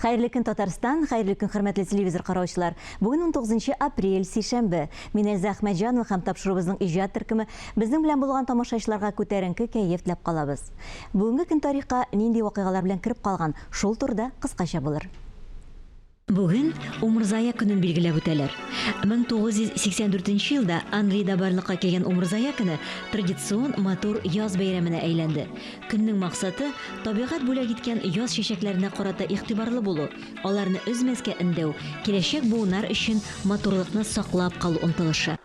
Хәерле көн Татарстан, хәерле көн хөрмәтле телевизор караучылар. Бүген 19 апрель сейшәмбе. Мин Әлзә Әхмәтҗанова һәм тапшырубызның иҗат төркеме безнең белән булган тамашачыларга күтәренке кәеф теләп калабыз. Бүгенге көн тарихка нинди вакыйгалар белән кирип калган, шул турда кыскача булыр. Бүген Умырзая көнен билгеләп үтәләр. 1984 елда Англиядә барлыкка килгән Умырзая көне традицион матур яз бәйрәменә әйләнде. Көннең максаты табигать бүләк иткән яз чәчәкләренә карата игътибарлы булу, аларны өзмәскә өндәү, киләчәк буыннар өчен матурлыкны саклап калу омтылышы.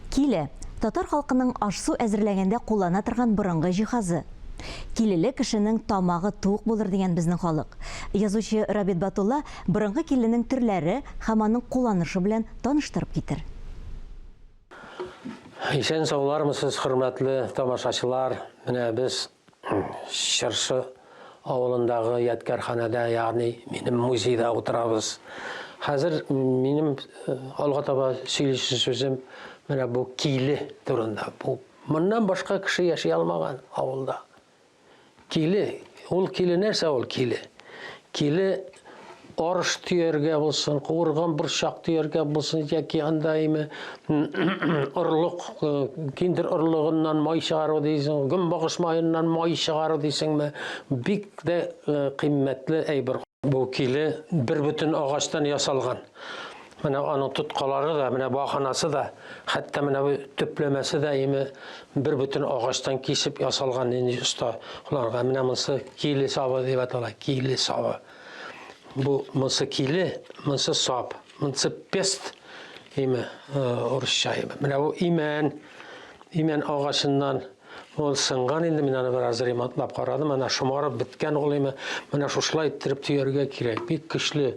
Киле татар халкының аш-су әзерләгәндә куллана торган борынгы җиһазы. Килеле кешенең тамагы тук булыр дигән безнең халык. Язучы Рабит Батулла борынгы киленең төрләре һәм аның кулланышы белән таныштырып китер. Исән саулармысыз, хөрмәтле тамашачылар. Менә без Чыршы авылындагы ядкарханада, ягъни минем музейда утырабыз. Хәзер минем алга таба сөйләшү сүзем менә бу киле турында. Бу моннан башка кеше яши алмаган авылда. Киле, ул киле нәрсә ул киле? Киле арыш төяргә булсын, куырган борчак төяргә булсын, яки андаймы орлык, киндер орлыгыннан май чыгару дисең, гөнбагыш майыннан май чыгару дисеңме, бик дә кыйммәтле әйбер. Бу киле бер бүтән агачтан ясалган. Менә аның тоткалары да, менә баханасы да, хәтта менә төпләмәсе дә бер бүтән агачтан кисеп ясалган инде уста. Уларга менә монсы киле сабы дип атала, киле сабы. Бу монсы киле, монсы сап, монсы пест урысча. Менә бу имән агачыннан ул сынган инде, мин аны бераз ремонтлап карадым, менә шомарып беткән ул менә шушлай иттереп төяргә кирәк, бик көчле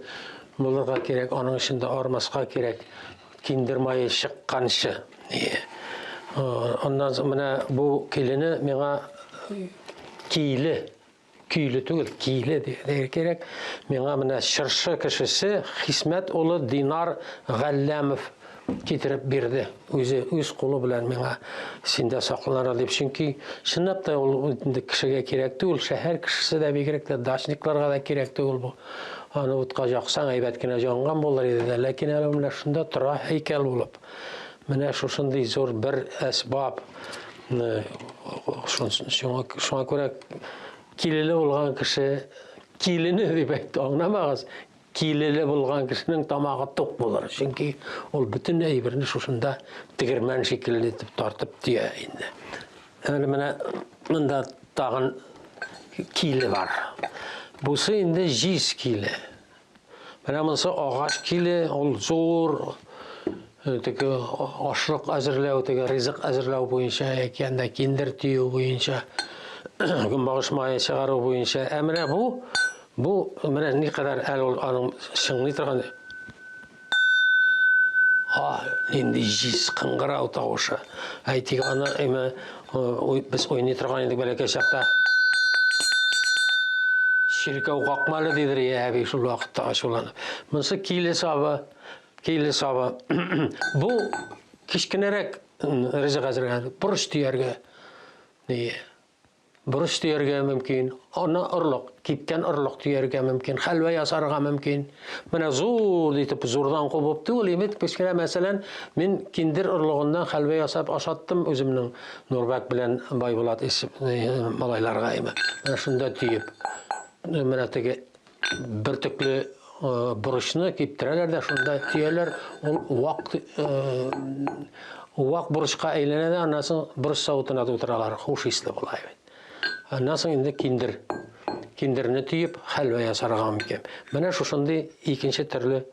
булырга кирәк, аның эчендә армаска кирәк, киндер мае чыкканчы. Ондан менә бу килене миңа көйле түгел, киле дигән кирәк. Миңа менә Чыршы кешесе Хисмәт улы Динар Галләмов китереп бирде. Үз кулы белән миңа синдә сакланыр дип, чөнки чынлап та ул кешегә кирәк түгел, шәһәр кешесе дә бигрәк тә дачникларга да кирәк түгел бу. Аны утка яксаң әйбәт кенә җанган булыр иде, ләкин әле менә шунда тора һәйкәл булып. Менә шушындый зур бер әсбаб. Шуңа күрә килеле булган кеше килене дип әйтте, аңламагыз. Килеле булган кешенең тамагы тук булыр, чөнки ул бүтән әйберне шушында тегермән шикелле итеп тартып тия инде. Әле менә монда тагын киле бар. Бусы инде җиз киле. Менә монсы агач киле, ул зур теге ашлык әзерләү, теге ризык әзерләү буенча, яки анда киндер тию буенча, гөнбагыш мае чыгару буенча. Ә менә бу менә никадәр әле ул аның шыңлый торган. Инде җиз кыңгырау тавышы. Әйтик, аны без уйный торган идек бәләкәй чакта. Ширкәү какмалы дидер әби шул вакытта ачуланып. Монсы киле сабы. Бу кичкенәрәк ризык әзерләгән, бурыч төяргә. Бурыч төяргә мөмкин. Аны орлык, кипкән орлык төяргә мөмкин, хәлвә ясарга мөмкин. Менә зур итеп, зурдан кубып түгел, кичкенә мәсәлән, мин киндер орлыгыннан хәлвә ясап ашаттым үземнең Нурбәк белән Байбулат малайларга. Менә шунда тиеп. Менә теге бер төкле бурычны киптерәләр дә шунда төяләр, ул вак бурычка әйләнә дә, аннан соң бурыч савытына утыралар, хуш исле була. Аннан соң инде киндерне төеп хәлвә ясарга мөмкин. Менә шушындый икенче төрле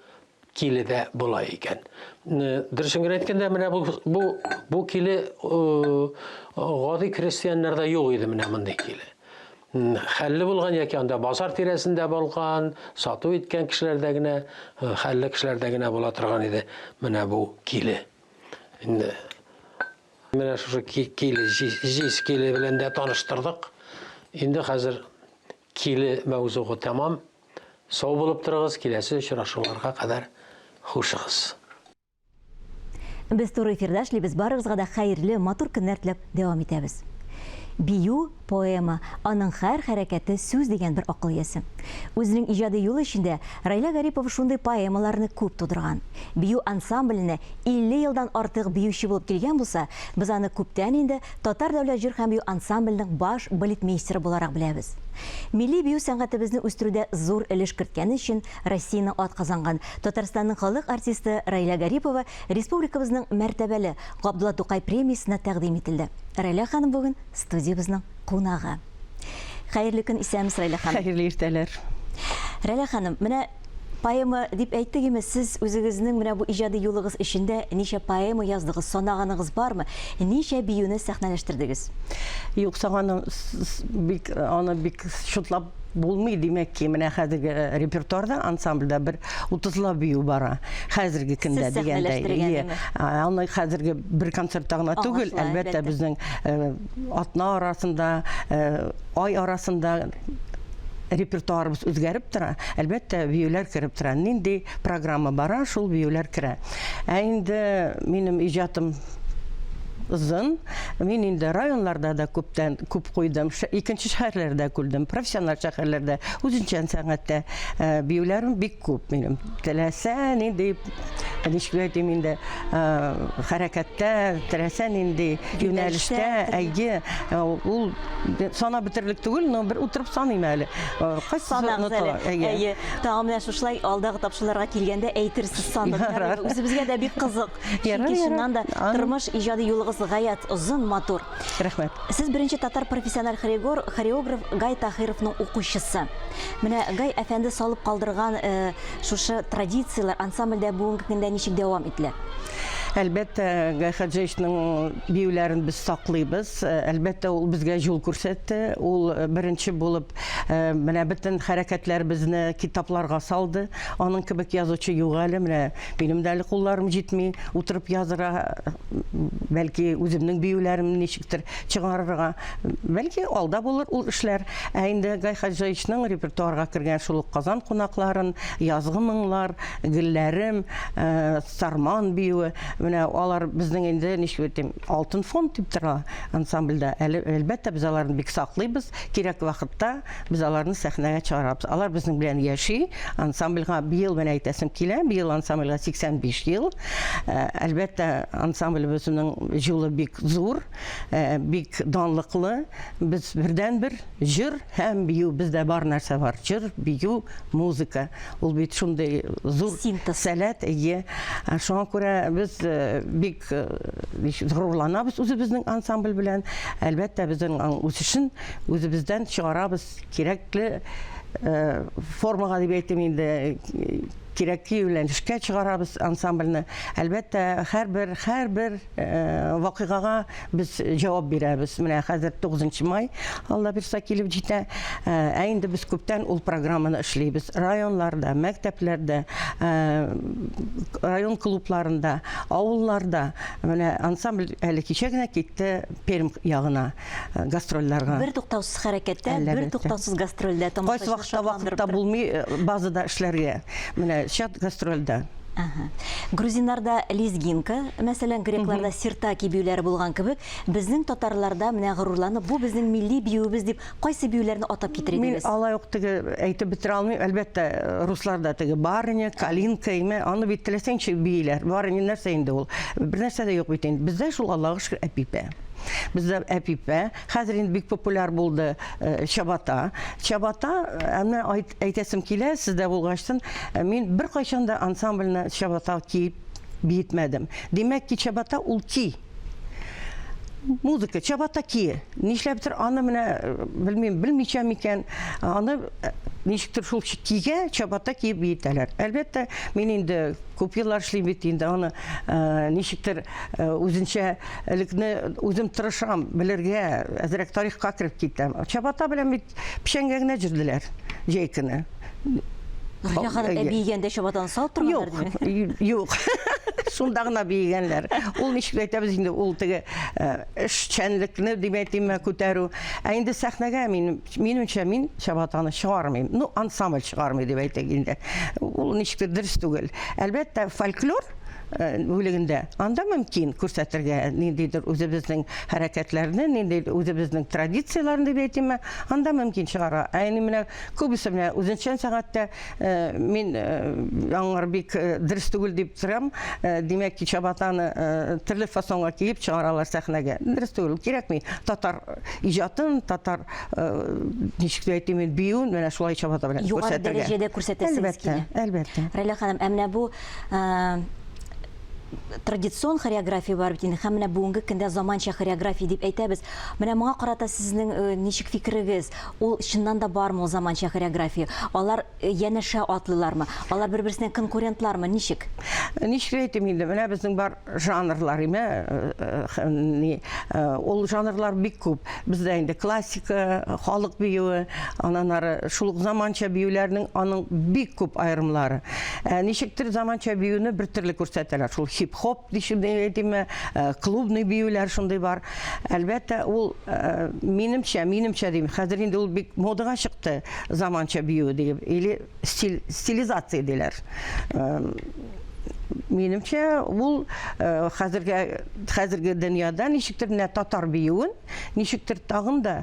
киле дә була икән. Дөресен әйткәндә, менә бу киле гади крестьяннарда юк иде, менә мондый киле. Хәлле булган яки анда базар тирәсендә булган, сату иткән кешеләрдә генә, хәлле кешеләрдә генә була торган иде. Менә бу киле. Инде менә шушы киле, җиз киле белән дә таныштырдык. Инде хәзер киле мәвзугы тәмам. Сау булып торыгыз, киләсе очрашуларга кадәр хушыгыз. Без туры эфирдә эшлибез, барыгызга да хәерле, матур көннәр теләп дәвам итәбез. Бию поэма, аның һәр хәрәкәте сүз дигән бер акыл иясе. Үзенең иҗади юлы эчендә Райла Гарипова шундый поэмаларны күп тудырган. Бию ансамбленә 50 елдан артык биюче булып килгән булса, без аны күптән инде Татар дәүләт җыр һәм бию ансамбленең баш балетмейстеры буларак беләбез. Милли бию сәнгатебезне үстерүдә зур өлеш керткәне өчен Россияның атказанган Татарстанның халык артисты Райла Гарипова республикабызның мәртәбәле Габдулла Тукай премиясына тәкъдим ителде. Райла ханым бүген студиябызның кунагы. Хәерле көн, исәмез Райла ханым. Хәерле иртәләр. Райла ханым, менә поэма дип әйттегеме, сез үзегезнең менә бу иҗади юлыгыз эчендә ничә поэма яздыгыз, санаганыгыз бармы? Ничә биюне сәхнәләштердегез? Юкса аны бик шутлап булмый, димәк ки, менә хәзерге репертуарда, ансамбльдә бер 30 бию бара. Хәзерге көндә дигәндәй. Аны хәзерге бер концертта гына түгел, әлбәттә безнең атна арасында, ай арасында репертуарыбыз үзгәреп тора. Әлбәттә, биюләр кереп тора. Нинди программа бара, шул биюләр керә. Инде минем иҗатым узын. Мин инде районларда да күп куйдым. Икенче шәһәрләрдә күрдем, профессиональ шәһәрләрдә. Үзенчә сәнгатьтә биюләрем бик күп минем. Теләсә нинди нишкәтем инде хәрәкәттә, теләсә нинди юнәлештә, әйе, ул сана битерлек түгел, но бер утырып саныйм әле. Кайсы санагыз әле. Әйе, тагын менә шушлай алдагы тапшыруларга килгәндә әйтерсез санык. Үзебезгә дә бик кызык. Чөнки шуннан да тормыш иҗади юлыгыз гаять озын, матур. Рәхмәт. Сез беренче татар профессиональ хореограф Гай Таһировның укучысы. Менә Гай әфәнде салып калдырган шушы традициялар ансамбльдә бүгенге көндә ничек дәвам ителә? Әлбәттә, Гай Хаджиевның биюләрен без саклыйбыз. Әлбәттә, ул безгә юл күрсәтте. Ул беренче булып менә бөтен хәрәкәтләребезне китапларга салды. Аның кебек язучы юк әле. Менә минем дә кулларым җитми, утырып язырга, бәлки үземнең биюләремне ничектер чыгарырга. Бәлки алда булыр ул эшләр. Инде Гай Хаджиевның репертуарга кергән шул Казан кунакларын, язгы моңлар, гөлләрем, сарман биюе, менә алар безнең инде ничектер алтын фонд дип тора ансамбльдә. Әлбәттә, без аларны бик саклыйбыз. Кирәк вакытта без аларны сәхнәгә чыгарабыз. Алар безнең белән яши. Ансамбльгә быел менә әйтәсем килә. Быел ансамбльгә 85 ел. Әлбәттә, ансамбльбезнең юлы бик зур, бик данлыклы. Без бердән-бер җыр һәм бию, бездә бар нәрсә бар. Җыр, бию, музыка. Ул бит шундый зур сәләт. Шуңа күрә без бик горурланабыз үзебезнең ансамбль белән. Әлбәттә, безнең үсешен үзебездән чыгарабыз. Кирәкле формага дип әйтим инде, кирәкле юнәлешкә чыгарабыз ансамбльне. Әлбәттә, һәрбер вакыйгага без җавап бирәбез. Менә хәзер 9 май Алла бирсә килеп җитә. Инде без күптән ул программаны эшлибез. Районларда, мәктәпләрдә, район клубларында, авылларда. Менә ансамбль әле кичә генә китте Пермь ягына гастрольләргә. Бер туктаусыз хәрәкәттә, бер туктаусыз гастрольдә вакытта булмый базада эшләргә. Менә шат гастрольдә. Грузиннарда лезгинка, мәсәлән, грекларда сиртаки биюләре булган кебек, безнең татарларда менә горурланып, бу безнең милли биюбез дип, кайсы биюләрне атап китер идегез? Мин алай ук әйтеп бетерә алмыйм. Әлбәттә, русларда барыня, калинка, аны бит теләсәңчә биюләр. Барыня нәрсә инде ул? Бер нәрсә дә юк бит инде. Бездә шул Аллага шөкер әпипә. Бездә әпипә, хәзер инде бик популяр булды чабата. Чабата, әйтәсем килә, сездә булгачтын, мин бер кайчан да ансамбльне чабата киеп биетмәдем. Димәк ки, чабата ул ки. Музыка, чабата ки. Нишләптер аны менә белмичә микән, аны ничектер шул кигә чабата киеп биетәләр. Әлбәттә, мин инде күп еллар эшлим бит инде, аны ничектер үзенчә элекне үзем тырышам белергә, әзрәк тарихка кереп китәм. Чабата белән бит пешәнгә генә җирделәр, җәй көне. Бигәндә чабатаны салып торганнар диме? Юк. Шунда гына бигәннәр. Ул ничек әйтәбез инде, ул теге эшчәнлекне дип әйтимме күтәрү. Инде сәхнәгә минемчә мин чабатаны чыгармыйм. Ансамбль чыгармый дип әйтик инде. Ул ничек дөрес түгел. Әлбәттә, фольклор үлегендә. Анда мөмкин күрсәтергә ниндидер үзебезнең хәрәкәтләрне, ниндидер үзебезнең традицияләрне дип әйтәм, анда мөмкин чыгара. Әйни менә күбесе менә үзенчән сәгатьтә мин аңар бик дөрес түгел дип торам. Димәк ки чабатаны төрле фасонга киеп чыгаралар сәхнәгә. Дөрес түгел, кирәкми. Татар иҗатын, татар ничек дип әйтим, биюн менә шулай чабата белән Югары күрсәтергә. дәрәҗәдә күрсәтәсегез килә. Әлбәттә. Рәйлә ханым, әмнә бу традицион хореография бар бит инде, һәм менә бүгенге көндә заманча хореография дип әйтәбез. Менә моңа карата сезнең ничек фикерегез? Ул чыннан да бармы ул заманча хореография? Алар янәшә атлылармы? Алар бер-берсенә конкурентлармы? Ничек? Ничек әйтим инде, менә безнең бар жанрлар име, ул жанрлар бик күп. Бездә инде классика, халык биюе, аннан ары шул заманча биюләрнең аның бик күп аерымлары. Ничектер заманча биюне бер төрле күрсәтәләр. Шул хип-хоп дишеп әйтим, клубный биюләр шундый бар. Әлбәттә, ул минемчә дим, хәзер инде ул бик модага чыкты заманча бию дип, или стилизация диләр. Минемчә, ул хәзерге дөньяда ничектер менә татар биюен, ничектер тагын да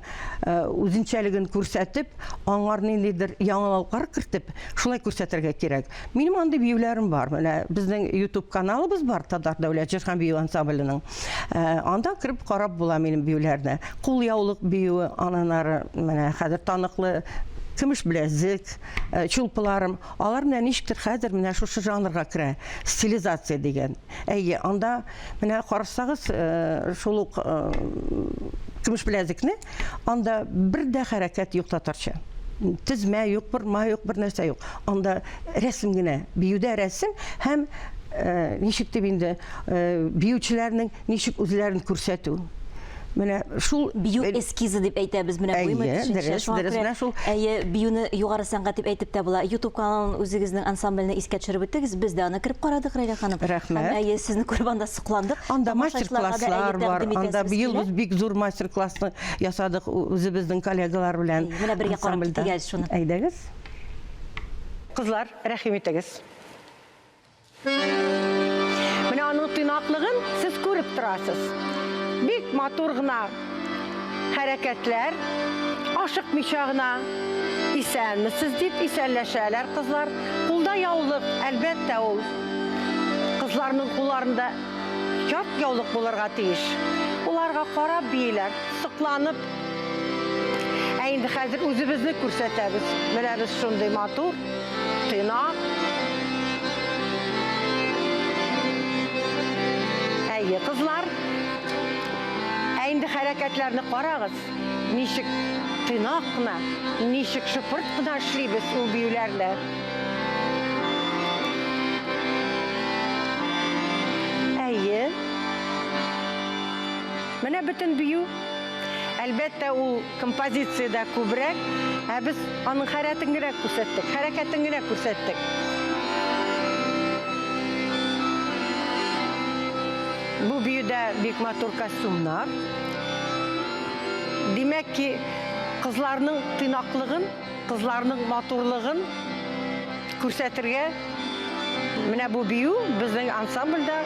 үзенчәлеген күрсәтеп, аңар ниндидер яңалыклар кертеп, шулай күрсәтергә кирәк. Минем андый биюләрем бар. Менә безнең YouTube каналыбыз бар, Татар дәүләт җыр һәм бию ансамбленең. Анда кирип карап була минем биюләрне. Кул яулык биюе, ананары менә хәзер таныклы көмеш беләзек, чулпыларым, алар менә ничектер хәзер менә шушы жанрга керә, стилизация дигән. Әйе, анда менә карасагыз, шул ук көмеш беләзекне, анда бер дә хәрәкәт юк татарча. Тезмә юк, ма юк, бер нәрсә юк. Анда рәсем генә, биюдә рәсем һәм ничек дип инде биючеләрнең ничек үзләрен күрсәтү. Менә шул бию эскизы дип әйтәбез, менә буймы төшенчә. Әйе, биюне югары сәнгать дип әйтеп тә була. YouTube каналын үзегезнең ансамблене искә төшереп үттегез. Без дә аны кирип карадык, Рәйлә ханым. Рәхмәт. Әйе, сезне күреп анда сокландык. Анда мастер-класслар бар. Анда быел без бик зур мастер-классны ясадык үзебезнең коллегалар белән. Менә бергә карап китегез шуны. Әйдәгез. Кызлар, рәхим итегез. Менә аның тыйнаклыгын сез күреп торасыз. Бик матур гына хәрәкәтләр, ашыкмыйча гына исәнмесез дип исәнләшәләр кызлар. Кулда яулык, әлбәттә ул кызларның кулларында ят яулык булырга тиеш. Уларга карап бийләр, сыкланып. Инде хәзер үзебезне күрсәтәбез. Менә без шундый матур, тыйнак. Әйе, кызлар, инде хәрәкәтләрне карагыз. Ничек тыйнак кына, ничек шыпырт кына эшлибез ул биюләрдә. Әйе. Менә бөтен бию. Әлбәттә, ул композициядә күбрәк, ә без аның хәрәкәтен күрсәттек, хәрәкәтен генә күрсәттек. Бу биюдә бик матур костюмнар. Димәк ки, кызларның тыйнаклыгын, кызларның матурлыгын күрсәтергә менә бу бию безнең ансамбльдә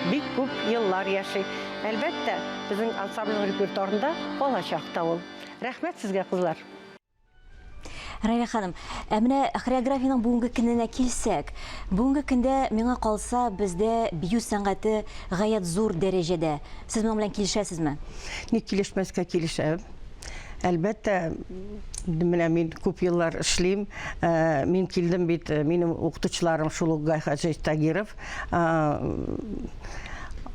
бик күп еллар яши. Әлбәттә, безнең ансамбль репертуарында калачак та ул. Рәхмәт сезгә, кызлар. Рәйлә ханым, менә хореографияның бүгенге көненә килсәк, бүгенге көндә миңа калса бездә бию сәнгате гаять зур дәрәҗәдә. Сез моның белән килешәсезме? Ник килешмәскә килешәм. Әлбәттә, менә мин күп еллар эшлим. Мин килдем бит, минем укытучыларым шул ук Гайхаҗи Тагиров.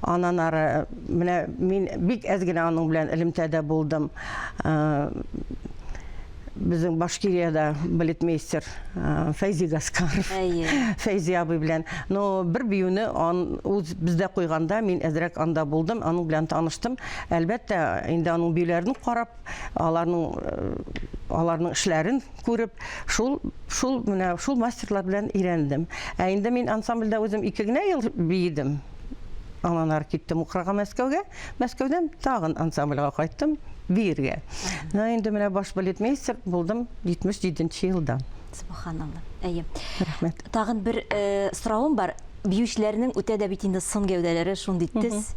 Аннан ары, менә мин бик әз генә аның белән элемтәдә булдым. Безнең Башкирияда балетмейстер Фәйзи Гаскаров, Фәйзи абый белән. Но бер биюне бездә куйганда мин әзрәк анда булдым, аның белән таныштым. Әлбәттә, инде аның биюләрен карап, аларның эшләрен күреп, шул мастерлар белән өйрәндем. Инде мин ансамбльдә үзем 2 генә ел биедем. Аннан ары киттем укырга Мәскәүгә. Мәскәүдән тагын ансамбльгә кайттым. Биргә. Инде менә баш балетмейстер булдым 77-нче елда. Субханалла. Әйе. Рәхмәт. Тагын бер соравым бар. биючеләрнең үтә дә бит инде сын гәүдәләре шундый тез.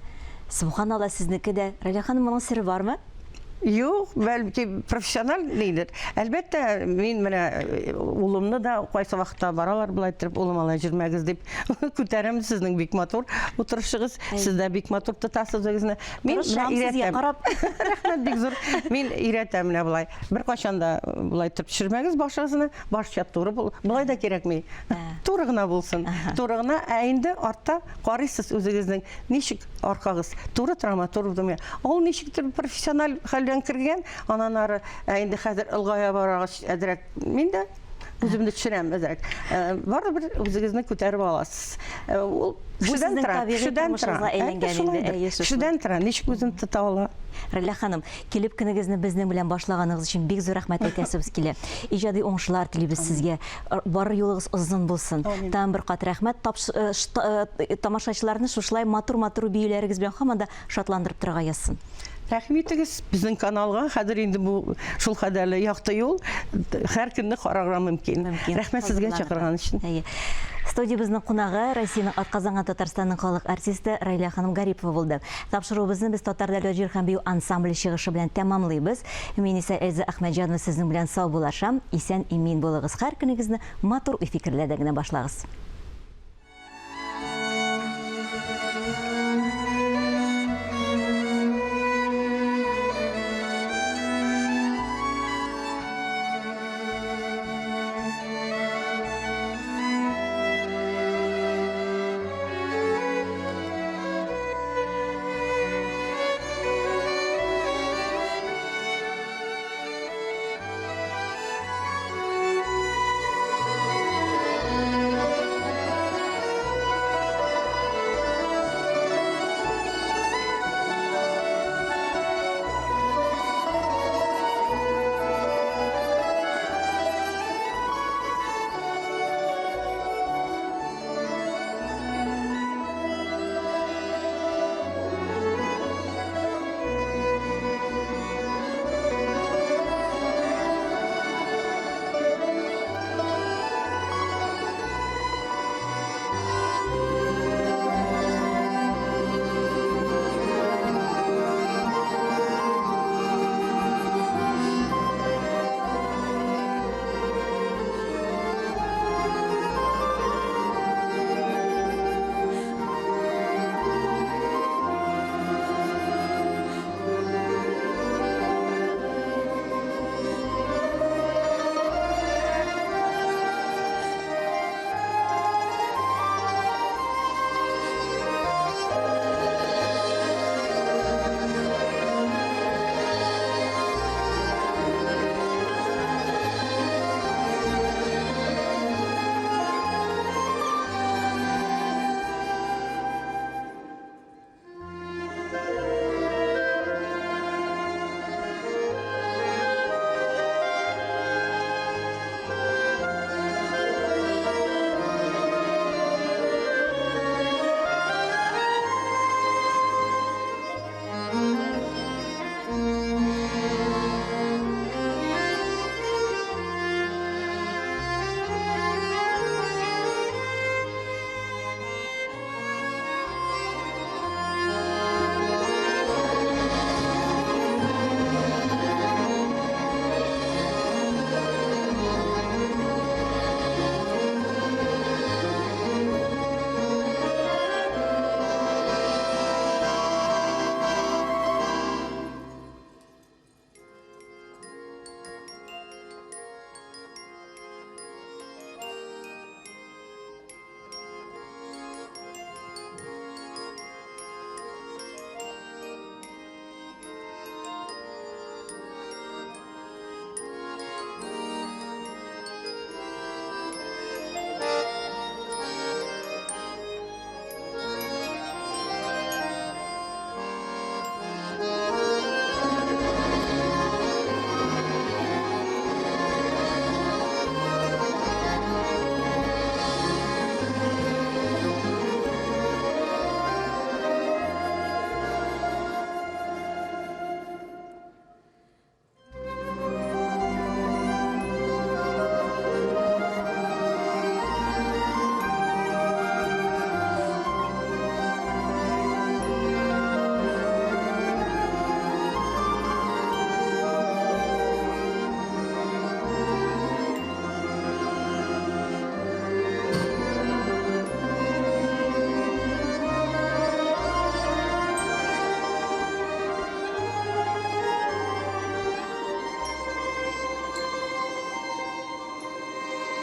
Субханалла, сезнеке дә. Рәйлә ханым, моның сыры бармы? Юк, бәлки профессионал нидер. Әлбәттә, мин менә улымны да кайсы вакытта баралар булай итеп, улым ала җирмәгез дип күтәрәм, сезнең бик матур утырышыгыз, сез дә бик матур тотасыз үзегезне. Мин Тырышам сезгә карап. Рәхмәт, бик зур. Мин өйрәтәм менә булай. Бер качан да булай итеп төшермәгез башыгызны, башча туры бул. Булай да кирәкми. Туры гына булсын. Туры гына, ә инде артта карыйсыз үзегезнең ничек аркагыз туры торамы, туры булмы? Ул ничектер профессиональ хәлдән кергән, анан ары инде хәзер ылгая барагач әдрәк мин дә үземне төшерәм әдрәк. Барыбер үзегезне күтәреп аласыз. Ул шудан тора, шудан тора, ничек үзен тота ала. Рәйлә ханым, килеп көнегезне безнең белән башлаганыгыз өчен бик зур рәхмәт әйтәсебез килә. Иҗади уңышлар телибез сезгә. Бары юлыгыз озын булсын. Тагын бер кат рәхмәт. Тамашачыларны шушылай матур-матур биюләрегез белән һаман да шатландырып торырга язсын. Рәхмәт итегез безнең каналга. Хәзер инде бу шул кадәрле якты юл һәр көнне карарга мөмкин. Рәхмәт сезгә чакырган өчен. Студиябызның кунагы Россиянең атказанган Татарстанның халык артисты Рәйлә ханым Гарипова булды. Тапшыруыбызны без татар дәүләт җыр һәм бию ансамбле чыгышы белән тәмамлыйбыз. Мин исә Эльза Әхмәтҗанова сезнең белән сау булашам. Исән имин булыгыз. Һәр көнегезне матур фикерләрдә генә башлагыз.